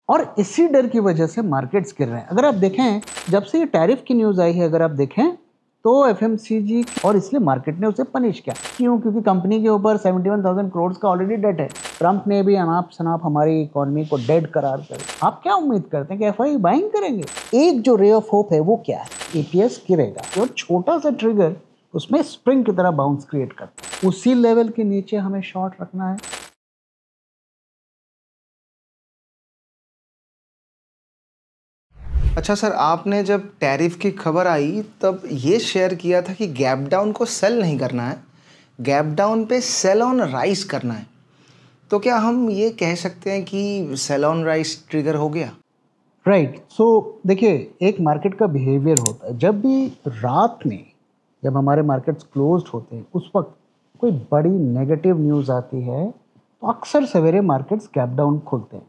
और इसी डर की वजह से मार्केट्स गिर रहे हैं। अगर आप देखें, जब से ये टैरिफ की न्यूज़ आई है, अगर आप देखें तो एफएमसीजी, और इसलिए मार्केट ने उसे पनिश किया। क्यों? क्योंकि कंपनी के ऊपर 71,000 करोड़ का ऑलरेडी डेट है। ट्रंप ने भी अनाप शनाप हमारी इकोनॉमी को डेड करार कर। आप क्या उम्मीद करते हैं कि एफआई बाइंग करेंगे? एक जो रे ऑफ होप है वो क्या है? ईपीएस गिरेगा और छोटा सा ट्रिगर उसमें स्प्रिंग की तरह बाउंस क्रिएट करता है। उसी लेवल के नीचे हमें शॉर्ट रखना है। अच्छा सर, आपने जब टैरिफ की खबर आई तब ये शेयर किया था कि गैप डाउन को सेल नहीं करना है, गैप डाउन पे सेल ऑन राइज करना है। तो क्या हम ये कह सकते हैं कि सेल ऑन राइज ट्रिगर हो गया? राइट। सो देखिए, एक मार्केट का बिहेवियर होता है, जब भी रात में, जब हमारे मार्केट्स क्लोज्ड होते हैं, उस वक्त कोई बड़ी नेगेटिव न्यूज़ आती है तो अक्सर सवेरे मार्केट्स गैप डाउन खोलते हैं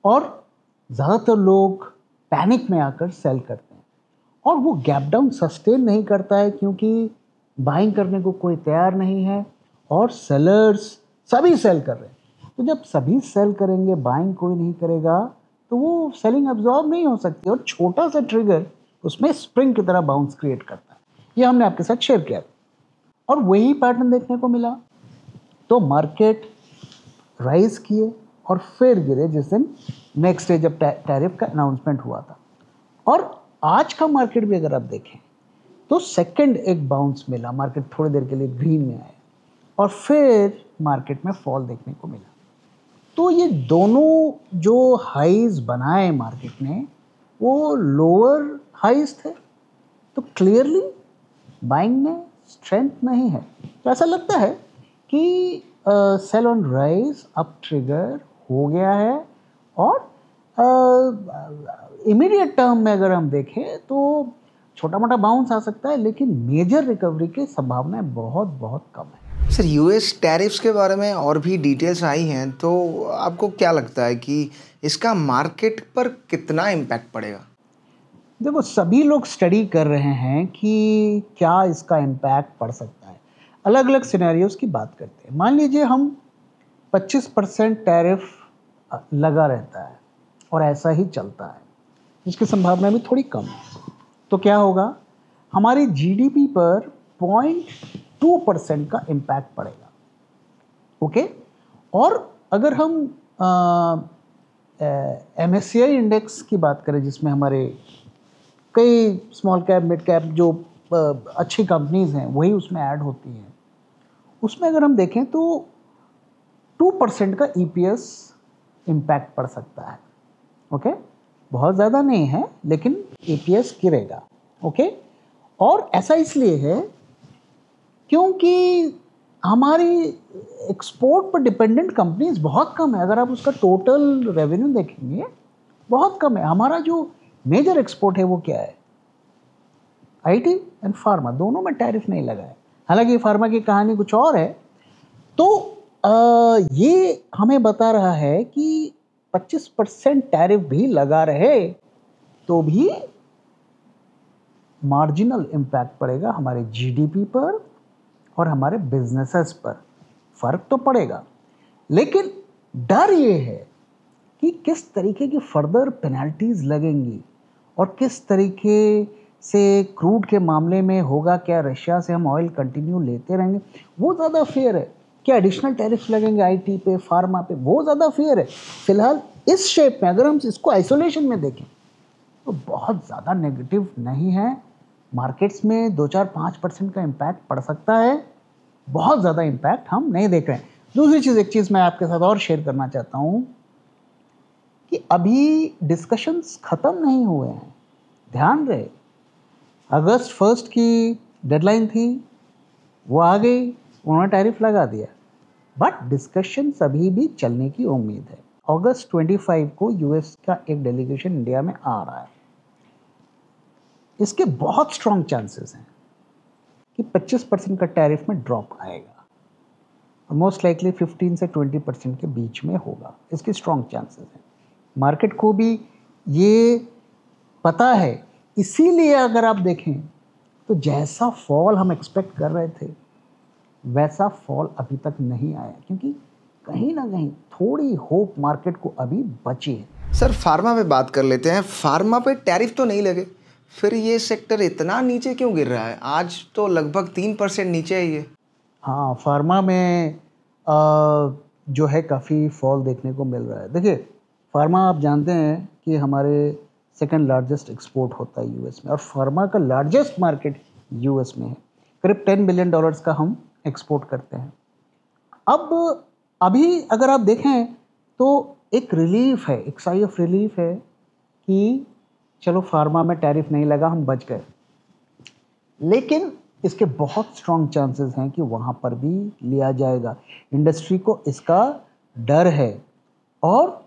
और ज़्यादातर लोग पैनिक में आकर सेल करते हैं। और वो गैप डाउन सस्टेन नहीं करता है क्योंकि बाइंग करने को कोई तैयार नहीं है और सेलर्स सभी सेल कर रहे हैं। तो जब सभी सेल करेंगे, बाइंग कोई नहीं करेगा, तो वो सेलिंग अब्जॉर्ब नहीं हो सकती और छोटा सा ट्रिगर उसमें स्प्रिंग की तरह बाउंस क्रिएट करता है। ये हमने आपके साथ शेयर किया और वही पैटर्न देखने को मिला। तो मार्केट राइज किए और फिर गिरे जिस दिन नेक्स्ट डे जब टैरिफ का अनाउंसमेंट हुआ था। और आज का मार्केट भी अगर आप देखें तो सेकंड एक बाउंस मिला, मार्केट थोड़ी देर के लिए ग्रीन में आया और फिर मार्केट में फॉल देखने को मिला। तो ये दोनों जो हाईज बनाए मार्केट ने वो लोअर हाईज थे। तो क्लियरली बाइंग में स्ट्रेंथ नहीं है। तो ऐसा लगता है कि सेल ऑन राइज अब ट्रिगर हो गया है और इमीडिएट टर्म में अगर हम देखें तो छोटा मोटा बाउंस आ सकता है, लेकिन मेजर रिकवरी की संभावनाएं बहुत बहुत कम है। सर, यूएस टैरिफ्स के बारे में और भी डिटेल्स आई हैं, तो आपको क्या लगता है कि इसका मार्केट पर कितना इम्पैक्ट पड़ेगा? देखो, सभी लोग स्टडी कर रहे हैं कि क्या इसका इम्पैक्ट पड़ सकता है। अलग अलग सिनेरियोज की बात करते हैं। मान लीजिए हम 25% टैरिफ लगा रहता है और ऐसा ही चलता है, जिसकी संभावना भी थोड़ी कम है। तो क्या होगा? हमारी जीडीपी पर 0.2% का इम्पैक्ट पड़ेगा। ओके। और अगर हम एमएससीआई इंडेक्स की बात करें, जिसमें हमारे कई स्मॉल कैप, मिड कैप जो अच्छी कंपनीज हैं वही उसमें ऐड होती हैं, उसमें अगर हम देखें तो 2% का ईपीएस इम्पैक्ट पड़ सकता है। ओके, बहुत ज़्यादा नहीं है लेकिन ईपीएस गिरेगा। ओके। और ऐसा इसलिए है क्योंकि हमारी एक्सपोर्ट पर डिपेंडेंट कंपनीज बहुत कम है। अगर आप उसका टोटल रेवेन्यू देखेंगे बहुत कम है। हमारा जो मेजर एक्सपोर्ट है वो क्या है? आईटी एंड फार्मा, दोनों में टैरिफ नहीं लगा है। हालांकि फार्मा की कहानी कुछ और है। तो ये हमें बता रहा है कि 25% टैरिफ भी लगा रहे तो भी मार्जिनल इम्पैक्ट पड़ेगा हमारे जीडीपी पर और हमारे बिजनेसेस पर। फर्क तो पड़ेगा, लेकिन डर ये है कि किस तरीके की फर्दर पेनल्टीज लगेंगी और किस तरीके से क्रूड के मामले में होगा। क्या रशिया से हम ऑयल कंटिन्यू लेते रहेंगे? वो ज़्यादा फेयर है। क्या एडिशनल टैरिफ लगेंगे आईटी पे, फार्मा पे? वो ज़्यादा फेयर है। फिलहाल इस शेप में अगर हम इसको आइसोलेशन में देखें तो बहुत ज़्यादा नेगेटिव नहीं है। मार्केट्स में 2-4-5% का इम्पैक्ट पड़ सकता है, बहुत ज़्यादा इम्पैक्ट हम नहीं देख रहे हैं। दूसरी चीज़, एक चीज़ मैं आपके साथ और शेयर करना चाहता हूँ कि अभी डिस्कशंस ख़त्म नहीं हुए हैं। ध्यान रहे, अगस्त 1 की डेडलाइन थी, वो आ गई, उन्होंने टैरिफ लगा दिया, बट डिस्कशंस अभी भी चलने की उम्मीद है। अगस्त 25 को यूएस का एक डेलीगेशन इंडिया में आ रहा है। इसके बहुत स्ट्रॉन्ग चांसेस हैं कि 25% का टैरिफ में ड्रॉप आएगा और मोस्ट लाइकली 15 से 20% के बीच में होगा। इसकी स्ट्रॉन्ग चांसेस हैं। मार्केट को भी ये पता है, इसीलिए अगर आप देखें तो जैसा फॉल हम एक्सपेक्ट कर रहे थे वैसा फॉल अभी तक नहीं आया, क्योंकि कहीं ना कहीं थोड़ी होप मार्केट को अभी बची है। सर फार्मा पे बात कर लेते हैं। फार्मा पे टैरिफ तो नहीं लगे, फिर ये सेक्टर इतना नीचे क्यों गिर रहा है? आज तो लगभग 3% नीचे है ये। हाँ, फार्मा में जो है काफ़ी फॉल देखने को मिल रहा है। देखिए, फार्मा आप जानते हैं कि हमारे सेकंड लार्जेस्ट एक्सपोर्ट होता है यूएस में, और फार्मा का लार्जेस्ट मार्केट यूएस में है। करीब $10 बिलियन का हम एक्सपोर्ट करते हैं। अब अभी अगर आप देखें तो एक रिलीफ है, एक साई ऑफ रिलीफ है कि चलो फार्मा में टैरिफ नहीं लगा, हम बच गए। लेकिन इसके बहुत स्ट्रॉन्ग चांसेस हैं कि वहाँ पर भी लिया जाएगा। इंडस्ट्री को इसका डर है और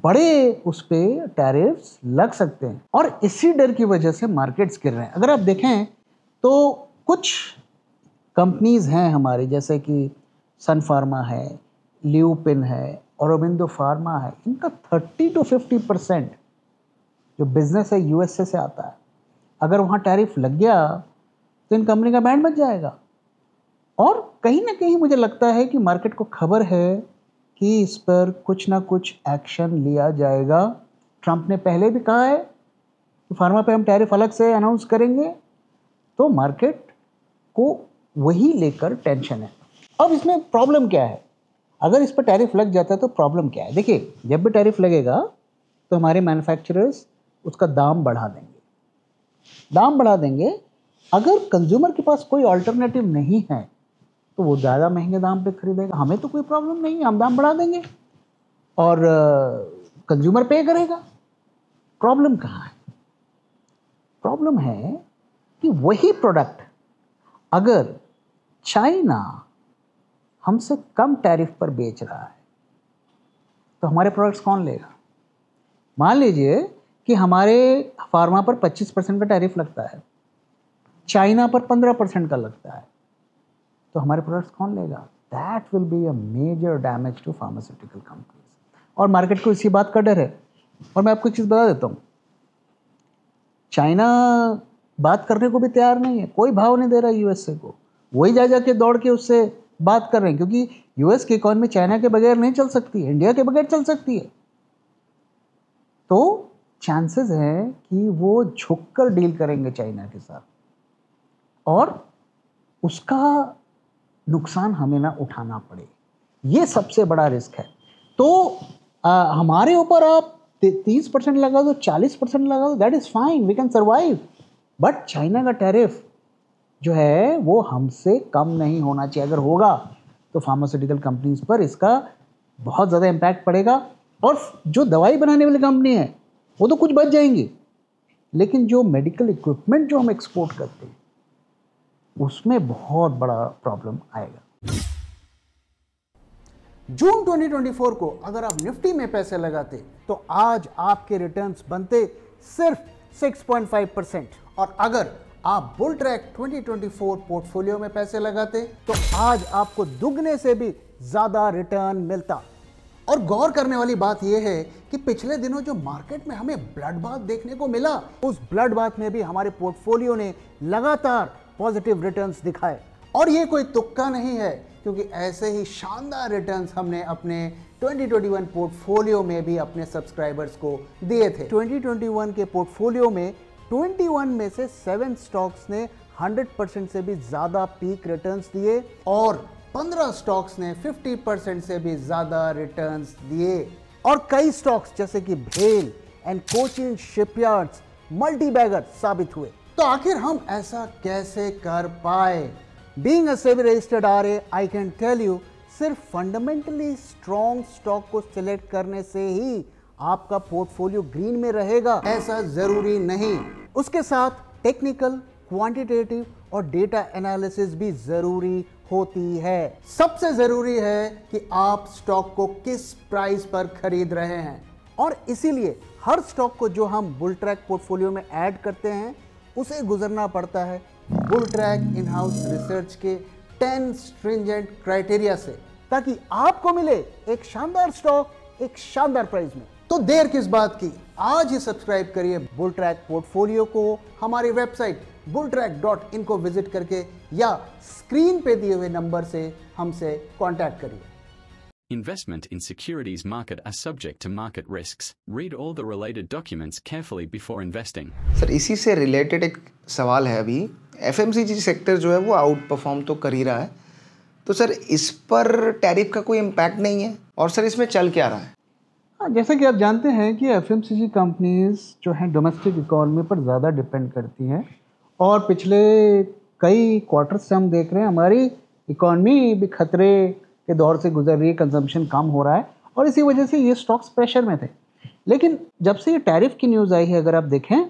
बड़े उस पर टैरिफ्स लग सकते हैं, और इसी डर की वजह से मार्केट्स गिर रहे हैं। अगर आप देखें तो कुछ कंपनीज हैं हमारी, जैसे कि सन फार्मा है, ल्यूपिन है, औरोबिंदो फार्मा है, इनका 30 to 50% जो बिजनेस है यूएसए से आता है। अगर वहाँ टैरिफ लग गया तो इन कंपनी का बैंड बच जाएगा। और कहीं ना कहीं मुझे लगता है कि मार्केट को खबर है कि इस पर कुछ ना कुछ एक्शन लिया जाएगा। ट्रंप ने पहले भी कहा है कि फार्मा पे हम टैरिफ अलग से अनाउंस करेंगे, तो मार्केट को वही लेकर टेंशन है। अब इसमें प्रॉब्लम क्या है? अगर इस पर टैरिफ लग जाता है तो प्रॉब्लम क्या है? देखिए, जब भी टैरिफ लगेगा तो हमारे मैन्युफैक्चरर्स उसका दाम बढ़ा देंगे। अगर कंज्यूमर के पास कोई अल्टरनेटिव नहीं है तो वो ज़्यादा महंगे दाम पे खरीदेगा। हमें तो कोई प्रॉब्लम नहीं है, हम दाम बढ़ा देंगे और कंज्यूमर पे करेगा। प्रॉब्लम कहाँ है? प्रॉब्लम है कि वही प्रोडक्ट अगर चाइना हमसे कम टैरिफ पर बेच रहा है तो हमारे प्रोडक्ट्स कौन लेगा? मान लीजिए कि हमारे फार्मा पर 25% का टैरिफ लगता है, चाइना पर 15% का लगता है, तो हमारे प्रोडक्ट्स कौन लेगा? That will be a major damage to pharmaceutical companies. और मार्केट को इसी बात का डर है। और मैं आपको एक चीज़ बता देता हूँ, चाइना बात करने को भी तैयार नहीं है, कोई भाव नहीं दे रहा यूएसए को। वही जा के दौड़ के उससे बात कर रहे हैं, क्योंकि यूएस की इकॉनमी चाइना के बगैर नहीं चल सकती, इंडिया के बगैर चल सकती है। तो चांसेस हैं कि वो झुककर डील करेंगे चाइना के साथ, और उसका नुकसान हमें ना उठाना पड़े। ये सबसे बड़ा रिस्क है। तो हमारे ऊपर आप 30% लगा दो, 40% लगा दो, that is fine, we can survive. But China का टैरिफ जो है वो हमसे कम नहीं होना चाहिए। अगर होगा तो फार्मास्यूटिकल कंपनीज पर इसका बहुत ज़्यादा इम्पैक्ट पड़ेगा। और जो दवाई बनाने वाली कंपनी है वो तो कुछ बच जाएंगी, लेकिन जो मेडिकल इक्विपमेंट जो हम एक्सपोर्ट करते हैं उसमें बहुत बड़ा प्रॉब्लम आएगा। जून 2024 को अगर आप निफ्टी में पैसे लगाते तो आज आपके रिटर्न्स बनते सिर्फ 6.5%, और अगर आप बुल ट्रैक 2024 पोर्टफोलियो में पैसे लगाते तो आज आपको दुगने से भी ज्यादा रिटर्न मिलता। और गौर करने वाली बात यह है कि पिछले दिनों जो मार्केट में हमें ब्लड बाथ देखने को मिला, उस ब्लड बाथ में भी हमारे पोर्टफोलियो ने लगातार पॉजिटिव रिटर्न्स दिखाए। और ये कोई तुक्का नहीं है, क्योंकि ऐसे ही शानदार रिटर्न्स हमने अपने 2021 पोर्टफोलियो में भी अपने सब्सक्राइबर्स को दिए थे। 2021 के पोर्टफोलियो में 21 में से 7 स्टॉक्स ने 100% से भी ज्यादा पीक रिटर्न्स दिए, और 15 स्टॉक्स ने 50% से भी ज्यादा रिटर्न्स दिए। और कई स्टॉक्स जैसे कि भेल एंड कोचिन शिपयार्ड्स मल्टीबैगर साबित हुए। तो आखिर हम ऐसा कैसे कर पाए? Being a SEBI registered RA, I can tell you, सिर्फ फंडामेंटली स्ट्रॉन्ग स्टॉक को सिलेक्ट करने से ही आपका पोर्टफोलियो ग्रीन में रहेगा, ऐसा जरूरी नहीं। उसके साथ टेक्निकल, क्वांटिटेटिव और डेटा एनालिसिस भी जरूरी होती है। सबसे जरूरी है कि आप स्टॉक को किस प्राइस पर खरीद रहे हैं, और इसीलिए हर स्टॉक को जो हम बुल ट्रैक पोर्टफोलियो में ऐड करते हैं उसे गुजरना पड़ता है bull track in house research के 10 स्ट्रिंजेंट क्राइटेरिया से, ताकि आपको मिले एक शानदार स्टॉक एक शानदार प्राइस में। तो देर किस बात की, आज ही सब्सक्राइब करिए बुल ट्रैक पोर्टफोलियो को हमारी वेबसाइट bulltrack.in को विजिट करके, या स्क्रीन पे दिए हुए नंबर से हमसे कांटेक्ट करिए। Investment in securities market are subject to market risks. Read all the related documents carefully before investing. Sir इसी से रिलेटेड एक सवाल है अभी, एफएमसीजी सेक्टर जो है वो आउट परफॉर्म तो कर ही रहा है, तो सर इस पर टैरिफ का कोई इम्पैक्ट नहीं है और सर इसमें चल क्या रहा है? हाँ, जैसा कि आप जानते हैं कि एफएमसीजी कंपनीज जो हैं डोमेस्टिक इकोनॉमी पर ज़्यादा डिपेंड करती हैं और पिछले कई क्वार्टर्स से हम देख रहे हैं हमारी इकोनॉमी भी खतरे के दौर से गुजर रही है, कंजम्पशन कम हो रहा है और इसी वजह से ये स्टॉक्स प्रेशर में थे। लेकिन जब से ये टैरिफ की न्यूज़ आई है, अगर आप देखें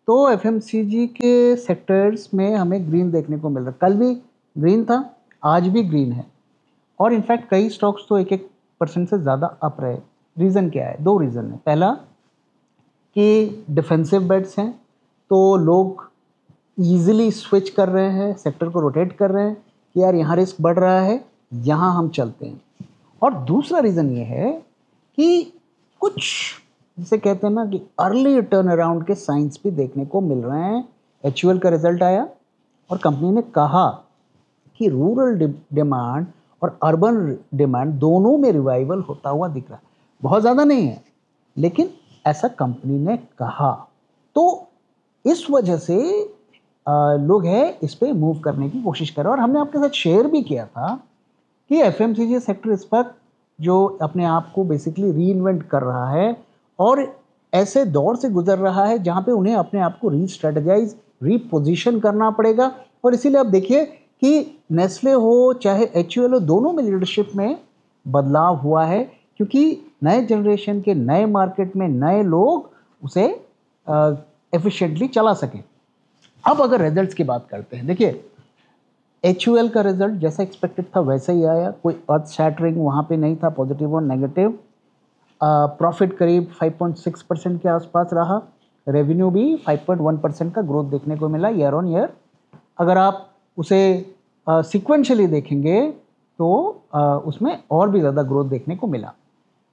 तो एफएमसीजी के सेक्टर्स में हमें ग्रीन देखने को मिल रहा है। कल भी ग्रीन था, आज भी ग्रीन है और इनफैक्ट कई स्टॉक्स तो 1% से ज़्यादा अप रहे। रीज़न क्या है? 2 रीज़न है। पहला कि डिफेंसिव बेट्स हैं, तो लोग ईजिली स्विच कर रहे हैं, सेक्टर को रोटेट कर रहे हैं कि यार यहाँ रिस्क बढ़ रहा है, यहाँ हम चलते हैं। और दूसरा रीज़न ये है कि कुछ जिसे कहते हैं ना कि अर्ली टर्न अराउंड के साइंस भी देखने को मिल रहे हैं। एचयूएल का रिजल्ट आया और कंपनी ने कहा कि रूरल डिमांड और अर्बन डिमांड दोनों में रिवाइवल होता हुआ दिख रहा है। बहुत ज़्यादा नहीं है, लेकिन ऐसा कंपनी ने कहा, तो इस वजह से लोग हैं इस पे मूव करने की कोशिश कर रहे हैं। और हमने आपके साथ शेयर भी किया था कि एफएमसीजी सेक्टर इस वक्त जो अपने आप को बेसिकली रीइन्वेंट कर रहा है और ऐसे दौर से गुजर रहा है जहाँ पे उन्हें अपने आप को रीस्ट्रेटेजाइज, रीपोजिशन करना पड़ेगा। और इसीलिए आप देखिए कि नेस्ले हो चाहे एचयूएल हो, दोनों में लीडरशिप में बदलाव हुआ है क्योंकि नए जनरेशन के नए मार्केट में नए लोग उसे एफिशिएंटली चला सकें। अब अगर रिजल्ट्स की बात करते हैं, देखिए एचयूएल का रिजल्ट जैसा एक्सपेक्टेड था वैसा ही आया, कोई अर्थ शैटरिंग वहाँ पे नहीं था, पॉजिटिव और नेगेटिव। प्रॉफिट करीब 5.6% के आसपास रहा, रेवेन्यू भी 5.1% का ग्रोथ देखने को मिला ईयर ऑन ईयर। अगर आप उसे सिक्वेंशली देखेंगे तो उसमें और भी ज़्यादा ग्रोथ देखने को मिला।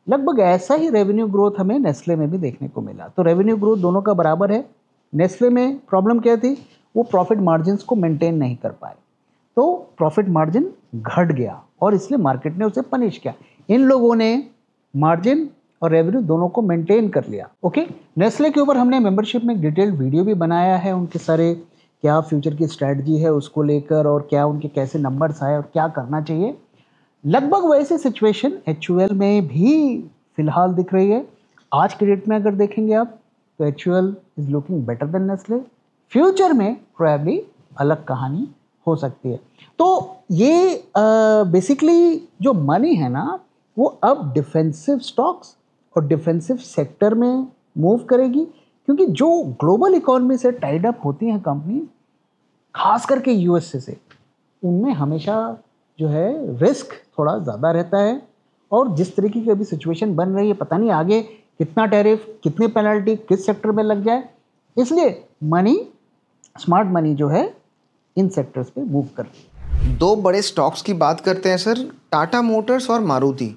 लगभग ऐसा ही रेवेन्यू ग्रोथ हमें नेस्ले में भी देखने को मिला, तो रेवेन्यू ग्रोथ दोनों का बराबर है। नेस्ले में प्रॉब्लम क्या थी? वो प्रॉफिट मार्जिन्स को मेंटेन नहीं कर पाए, तो प्रॉफिट मार्जिन घट गया और इसलिए मार्केट ने उसे पनिश किया। इन लोगों ने मार्जिन और रेवेन्यू दोनों को मेंटेन कर लिया। ओके, नेस्ले के ऊपर हमने मेंबरशिप में एक डिटेल्ड वीडियो भी बनाया है, उनके सारे क्या फ्यूचर की स्ट्रैटेजी है उसको लेकर और क्या उनके कैसे नंबर्स आए और क्या करना चाहिए। लगभग वैसी सिचुएशन एचयूएल में भी फिलहाल दिख रही है। आज के डेट में अगर देखेंगे आप तो HUL is looking better than Nestle. Future में प्रोबेबली अलग कहानी हो सकती है। तो ये बेसिकली जो मनी है ना वो अब डिफेंसिव स्टॉक्स और डिफेंसिव सेक्टर में मूव करेगी, क्योंकि जो ग्लोबल इकोनॉमी से टाइड अप होती हैं कंपनी, खास करके यूएसए से, उनमें हमेशा जो है रिस्क थोड़ा ज़्यादा रहता है। और जिस तरीके की अभी सिचुएशन बन रही है, पता नहीं आगे कितना टैरिफ, कितनी पेनल्टी किस सेक्टर में लग जाए, इसलिए मनी, स्मार्ट मनी जो है इन सेक्टर्स पे मूव कर रही है। 2 बड़े स्टॉक्स की बात करते हैं सर, टाटा मोटर्स और मारुति।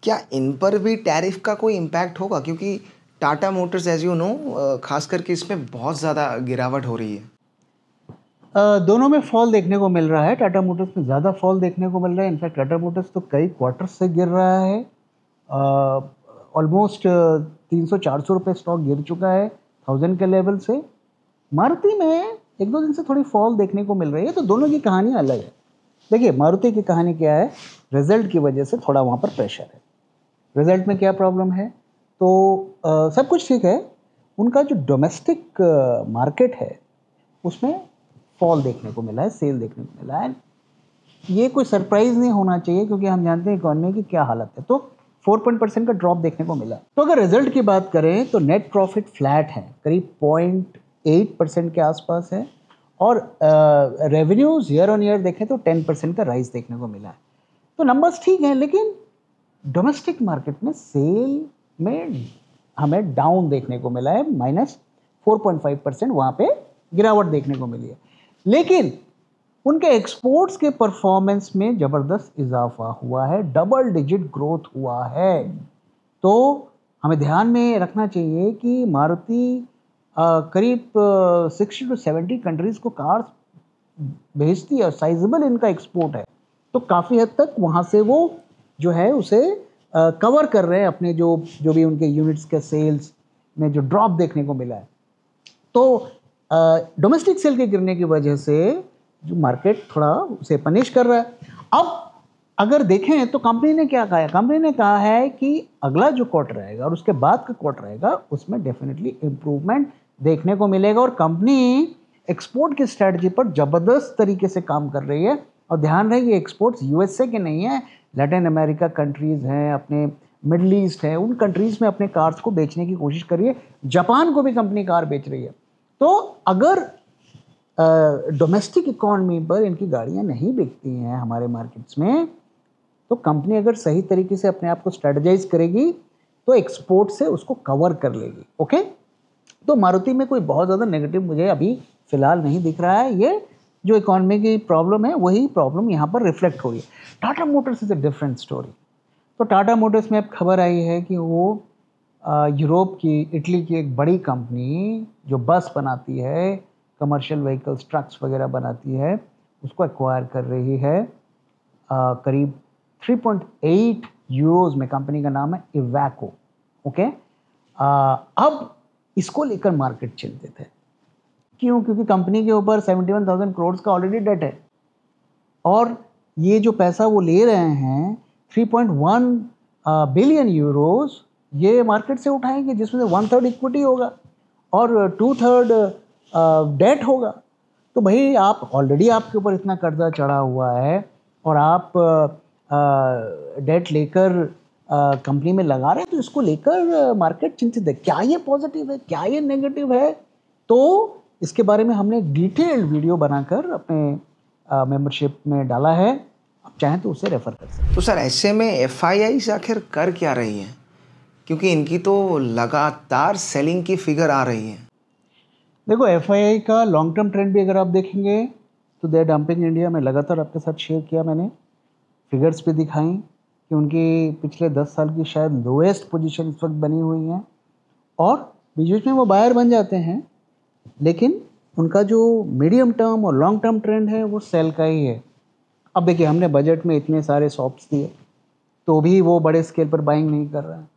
क्या इन पर भी टैरिफ का कोई इम्पैक्ट होगा? क्योंकि Tata motors as you know खास करके इसमें बहुत ज़्यादा गिरावट हो रही है। दोनों में फॉल देखने को मिल रहा है। टाटा मोटर्स में ज़्यादा फॉल देखने को मिल रहा है। इनफैक्ट टाटा मोटर्स तो कई क्वार्टर्स से गिर रहा है, ऑलमोस्ट 300-400 रुपये स्टॉक गिर चुका है 1000 के लेवल से। मारुति में 1-2 दिन से थोड़ी फॉल देखने को मिल रही है, तो दोनों की कहानी अलग है। देखिए मारुति की कहानी क्या है, रिजल्ट की वजह से थोड़ा वहाँ पर प्रेशर है। रिजल्ट में क्या प्रॉब्लम है? तो सब कुछ ठीक है, उनका जो डोमेस्टिक मार्केट है उसमें फॉल देखने को मिला है, सेल देखने को मिला है। ये कोई सरप्राइज नहीं होना चाहिए क्योंकि हम जानते हैं इकोनॉमी की क्या हालत है। तो 4% का ड्रॉप देखने को मिला। तो अगर रिजल्ट की बात करें तो नेट प्रॉफिट फ्लैट है, करीब 0.8% के आसपास है और रेवेन्यूज ईयर ऑन ईयर देखें तो 10% का राइज देखने को मिला है। तो नंबर्स ठीक हैं, लेकिन डोमेस्टिक मार्केट में सेल में हमें डाउन देखने को मिला है, -4.5% वहाँ पे गिरावट देखने को मिली है। लेकिन उनके एक्सपोर्ट्स के परफॉर्मेंस में ज़बरदस्त इजाफा हुआ है, डबल डिजिट ग्रोथ हुआ है। तो हमें ध्यान में रखना चाहिए कि मारुति करीब 60 to 70 कंट्रीज़ को कार्स भेजती है और साइजेबल इनका एक्सपोर्ट है, तो काफ़ी हद तक वहाँ से वो जो है उसे कवर कर रहे हैं अपने जो भी उनके यूनिट्स के सेल्स में जो ड्रॉप देखने को मिला है। तो डोमेस्टिक सेल के गिरने की वजह से जो मार्केट थोड़ा उसे पनिश कर रहा है। अब अगर देखें तो कंपनी ने क्या कहा है, कंपनी ने कहा है कि अगला जो क्वार्टर रहेगा और उसके बाद का क्वार्टर रहेगा उसमें डेफिनेटली इम्प्रूवमेंट देखने को मिलेगा, और कंपनी एक्सपोर्ट की स्ट्रैटेजी पर ज़बरदस्त तरीके से काम कर रही है। और ध्यान रहे ये एक्सपोर्ट्स यूएसए के नहीं है, लैटिन अमेरिका कंट्रीज़ हैं, अपने मिडल ईस्ट है, उन कंट्रीज़ में अपने कार्स को बेचने की कोशिश कर रही है। जापान को भी कंपनी कार बेच रही है। तो अगर डोमेस्टिक इकॉनमी पर इनकी गाड़ियां नहीं बिकती हैं हमारे मार्केट्स में, तो कंपनी अगर सही तरीके से अपने आप को स्ट्रेटजाइज करेगी तो एक्सपोर्ट से उसको कवर कर लेगी। ओके, तो मारुति में कोई बहुत ज़्यादा नेगेटिव मुझे अभी फ़िलहाल नहीं दिख रहा है। ये जो इकॉनमी की प्रॉब्लम है वही प्रॉब्लम यहाँ पर रिफ्लेक्ट हो रही है। Tata Motors is a different story. तो टाटा मोटर्स में अब खबर आई है कि वो यूरोप की, इटली की एक बड़ी कंपनी जो बस बनाती है, कमर्शियल व्हीकल्स, ट्रक्स वगैरह बनाती है, उसको एक्वायर कर रही है करीब 3.8 यूरोज में। कंपनी का नाम है इवैको। ओके, अब इसको लेकर मार्केट चिंतित है। क्यों? क्योंकि कंपनी के ऊपर 71,000 करोड़ का ऑलरेडी डेट है, और ये जो पैसा वो ले रहे हैं 3.1 बिलियन यूरोज, ये मार्केट से उठाएंगे, जिसमें से 1/3 इक्विटी होगा और 2/3 डेट होगा। तो भाई आप ऑलरेडी, आपके ऊपर इतना कर्जा चढ़ा हुआ है और आप डेट लेकर कंपनी में लगा रहे हैं, तो इसको लेकर मार्केट चिंतित है। क्या ये पॉजिटिव है, क्या ये नेगेटिव है? तो इसके बारे में हमने डिटेल्ड वीडियो बनाकर अपने मेंबरशिप में डाला है, आप चाहें तो उसे रेफर कर सकते हैं। तो सर ऐसे में एफआईआई आखिर कर क्या रही हैं, क्योंकि इनकी तो लगातार सेलिंग की फिगर आ रही है। देखो, एफआईआई का लॉन्ग टर्म ट्रेंड भी अगर आप देखेंगे तो दे डंपिंग इंडिया में लगातार आपके साथ शेयर किया मैंने, फिगर्स भी दिखाई कि उनकी पिछले 10 साल की शायद लोएस्ट पोजीशन इस वक्त बनी हुई है, और बीच बीच में वो बायर बन जाते हैं, लेकिन उनका जो मीडियम टर्म और लॉन्ग टर्म ट्रेंड है वो सेल का ही है। अब देखिए, हमने बजट में इतने सारे सॉफ्ट्स दिए तो भी वो बड़े स्केल पर बाइंग नहीं कर रहे हैं।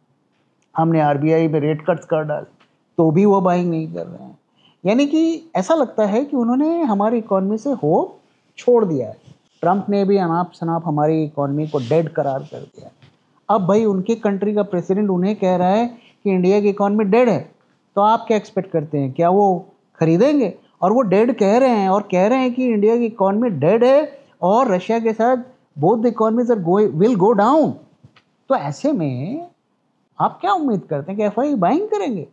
हमने आरबीआई में रेट कट्स कर डाले तो भी वो बाइंग नहीं कर रहे हैं। यानी कि ऐसा लगता है कि उन्होंने हमारी इकॉनमी से होप छोड़ दिया है। ट्रंप ने भी अनाप शनाप हमारी इकॉनमी को डेड करार कर दिया है। अब भाई उनके कंट्री का प्रेसिडेंट उन्हें कह रहा है कि इंडिया की इकॉनमी डेड है, तो आप क्या एक्सपेक्ट करते हैं, क्या वो खरीदेंगे? और वो डेड कह रहे हैं, और कह रहे हैं कि इंडिया की इकॉनमी डेड है और रशिया के साथ both the economies are will go down. तो ऐसे में आप क्या उम्मीद करते हैं कि एफआई बाइंग करेंगे?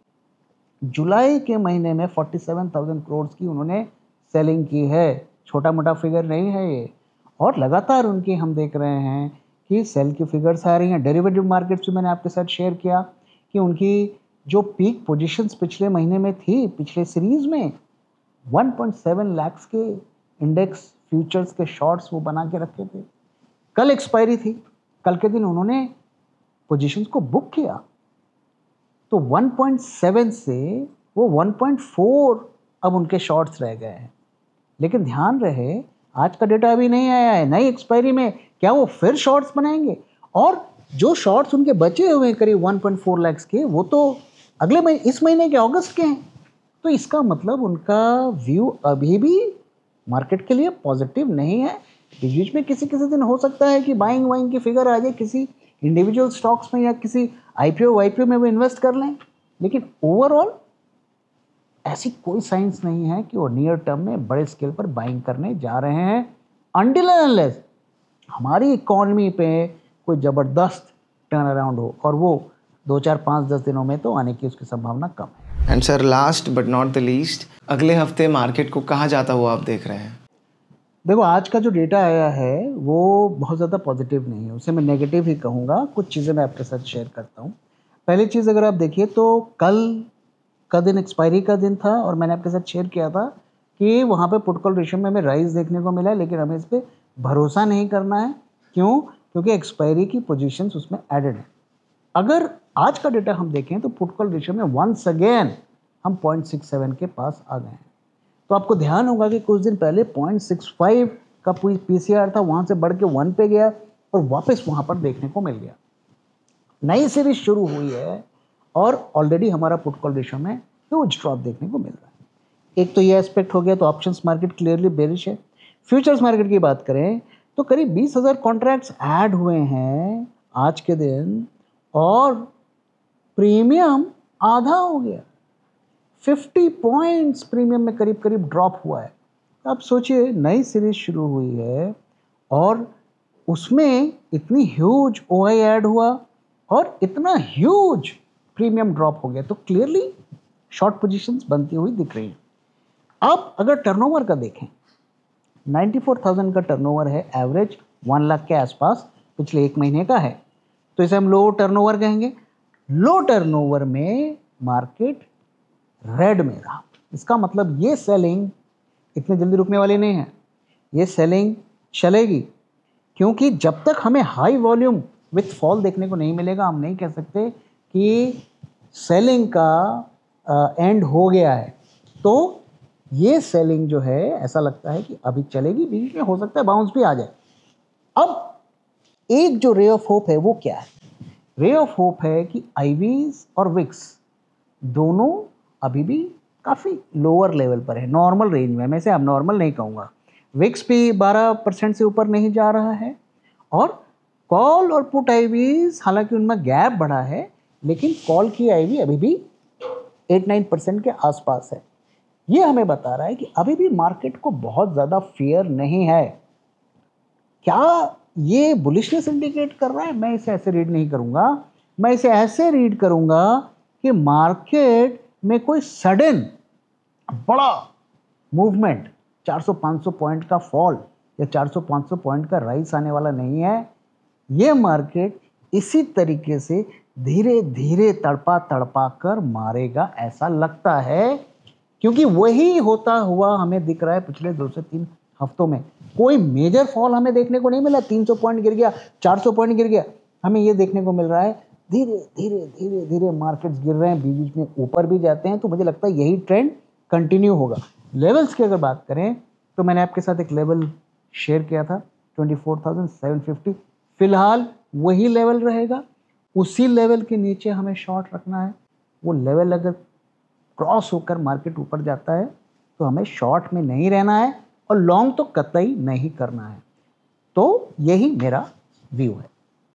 जुलाई के महीने में 47,000 करोड़ की उन्होंने सेलिंग की है, छोटा मोटा फिगर नहीं है ये। और लगातार उनकी हम देख रहे हैं कि सेल की फिगर्स आ रही हैं। डेरिवेटिव मार्केट्स में मैंने आपके साथ शेयर किया कि उनकी जो पीक पोजीशंस पिछले महीने में थी, पिछले सीरीज में 1.7 लाख के इंडेक्स फ्यूचर्स के शॉर्ट्स वो बना के रखे थे। कल एक्सपायरी थी, कल के दिन उन्होंने पोजीशंस को बुक किया, तो 1.7 से वो 1.4 अब उनके शॉर्ट्स रह गए हैं। लेकिन ध्यान रहे, आज का डेटा अभी नहीं आया है, नई एक्सपायरी में क्या वो फिर शॉर्ट्स बनाएंगे? और जो शॉर्ट्स उनके बचे हुए हैं करीब 1.4 लाख के, वो तो अगले महीने, इस महीने के अगस्त के हैं। तो इसका मतलब उनका व्यू अभी भी मार्केट के लिए पॉजिटिव नहीं है। बीच में किसी किसी दिन हो सकता है कि बाइंग वाइंग की फिगर आ जाए किसी इंडिविजुअल स्टॉक्स में या किसी आईपीओ में वो इन्वेस्ट कर लें, लेकिन ओवरऑल ऐसी कोई साइंस नहीं है कि वो नियर टर्म में बड़े स्केल पर बाइंग करने जा रहे हैं, अनटिल एंड अनलेस हमारी इकॉनमी पे कोई ज़बरदस्त टर्न अराउंड हो, और वो 2, 4, 5, 10 दिनों में तो आने की उसकी संभावना कम है। And sir, last but not the least, अगले हफ्ते मार्केट को कहाँ जाता हुआ आप देख रहे हैं? देखो, आज का जो डेटा आया है वो बहुत ज़्यादा पॉजिटिव नहीं है, उसे मैं नेगेटिव ही कहूँगा। कुछ चीज़ें मैं आपके साथ शेयर करता हूँ। पहली चीज़, अगर आप देखिए तो कल का दिन एक्सपायरी का दिन था, और मैंने आपके साथ शेयर किया था कि वहाँ पे पुट कॉल रेशियो में हमें राइज देखने को मिला है, लेकिन हमें इस पर भरोसा नहीं करना है। क्यों? क्योंकि एक्सपायरी की पोजीशंस उसमें एडेड है। अगर आज का डेटा हम देखें तो पुट कॉल रेशियो में वंस अगेन हम 0.67 के पास आ गए हैं। तो आपको ध्यान होगा कि कुछ दिन पहले 0.65 का पीसीआर था, वहाँ से बढ़ के 1 पे गया, और वापस वहाँ पर देखने को मिल गया। नई सीरीज शुरू हुई है और ऑलरेडी हमारा पुट कॉल रेशियो में ह्यूज ड्रॉप देखने को मिल रहा है। एक तो ये एस्पेक्ट हो गया, तो ऑप्शंस मार्केट क्लियरली बेरिश है। फ्यूचर्स मार्केट की बात करें तो करीब 20,000 कॉन्ट्रैक्ट्स ऐड हुए हैं आज के दिन और प्रीमियम आधा हो गया। 50 पॉइंट्स प्रीमियम में करीब करीब ड्रॉप हुआ है। अब सोचिए, नई सीरीज शुरू हुई है और उसमें इतनी ह्यूज ओआई ऐड हुआ और इतना ह्यूज प्रीमियम ड्रॉप हो गया, तो क्लियरली शॉर्ट पोजीशंस बनती हुई दिख रही हैं। अब अगर टर्नओवर का देखें, 94,000 का टर्नओवर है, एवरेज 1 लाख के आसपास पिछले एक महीने का है, तो इसे हम लो टर्नओवर कहेंगे। लो टर्नओवर में मार्केट रेड में रहा, इसका मतलब ये सेलिंग इतनी जल्दी रुकने वाली नहीं है, ये सेलिंग चलेगी, क्योंकि जब तक हमें हाई वॉल्यूम विथ फॉल देखने को नहीं मिलेगा, हम नहीं कह सकते कि सेलिंग का एंड हो गया है। तो ये सेलिंग जो है ऐसा लगता है कि अभी चलेगी, बीच में हो सकता है बाउंस भी आ जाए। अब एक जो रे ऑफ होप है वो क्या है? रे ऑफ होप है कि आईवीज और विक्स दोनों अभी भी काफ़ी लोअर लेवल पर है, नॉर्मल रेंज में। मैं इसे अब नॉर्मल नहीं कहूँगा। विक्स भी 12% से ऊपर नहीं जा रहा है और कॉल और पुट आईवीज हालांकि उनमें गैप बढ़ा है, लेकिन कॉल की आईवी अभी भी 8-9% के आसपास है। ये हमें बता रहा है कि अभी भी मार्केट को बहुत ज़्यादा फियर नहीं है। क्या ये बुलिशनेस इंडिकेट कर रहा है? मैं इसे ऐसे रीड नहीं करूँगा। मैं इसे ऐसे रीड करूँगा कि मार्केट में कोई सडन बड़ा मूवमेंट 400-500 पॉइंट का फॉल या 400-500 पॉइंट का राइज आने वाला नहीं है। ये मार्केट इसी तरीके से धीरे धीरे तड़पा तड़पा कर मारेगा, ऐसा लगता है, क्योंकि वही होता हुआ हमें दिख रहा है पिछले 2 से 3 हफ्तों में। कोई मेजर फॉल हमें देखने को नहीं मिला, 300 पॉइंट गिर गया, 400 पॉइंट गिर गया। हमें ये देखने को मिल रहा है धीरे धीरे धीरे धीरे मार्केट्स गिर रहे हैं, बीच बीच में ऊपर भी जाते हैं। तो मुझे लगता है यही ट्रेंड कंटिन्यू होगा। लेवल्स की अगर बात करें तो मैंने आपके साथ एक लेवल शेयर किया था 24,750। फिलहाल वही लेवल रहेगा, उसी लेवल के नीचे हमें शॉर्ट रखना है। वो लेवल अगर क्रॉस होकर मार्केट ऊपर जाता है तो हमें शॉर्ट में नहीं रहना है और लॉन्ग तो कतई नहीं करना है। तो यही मेरा व्यू है।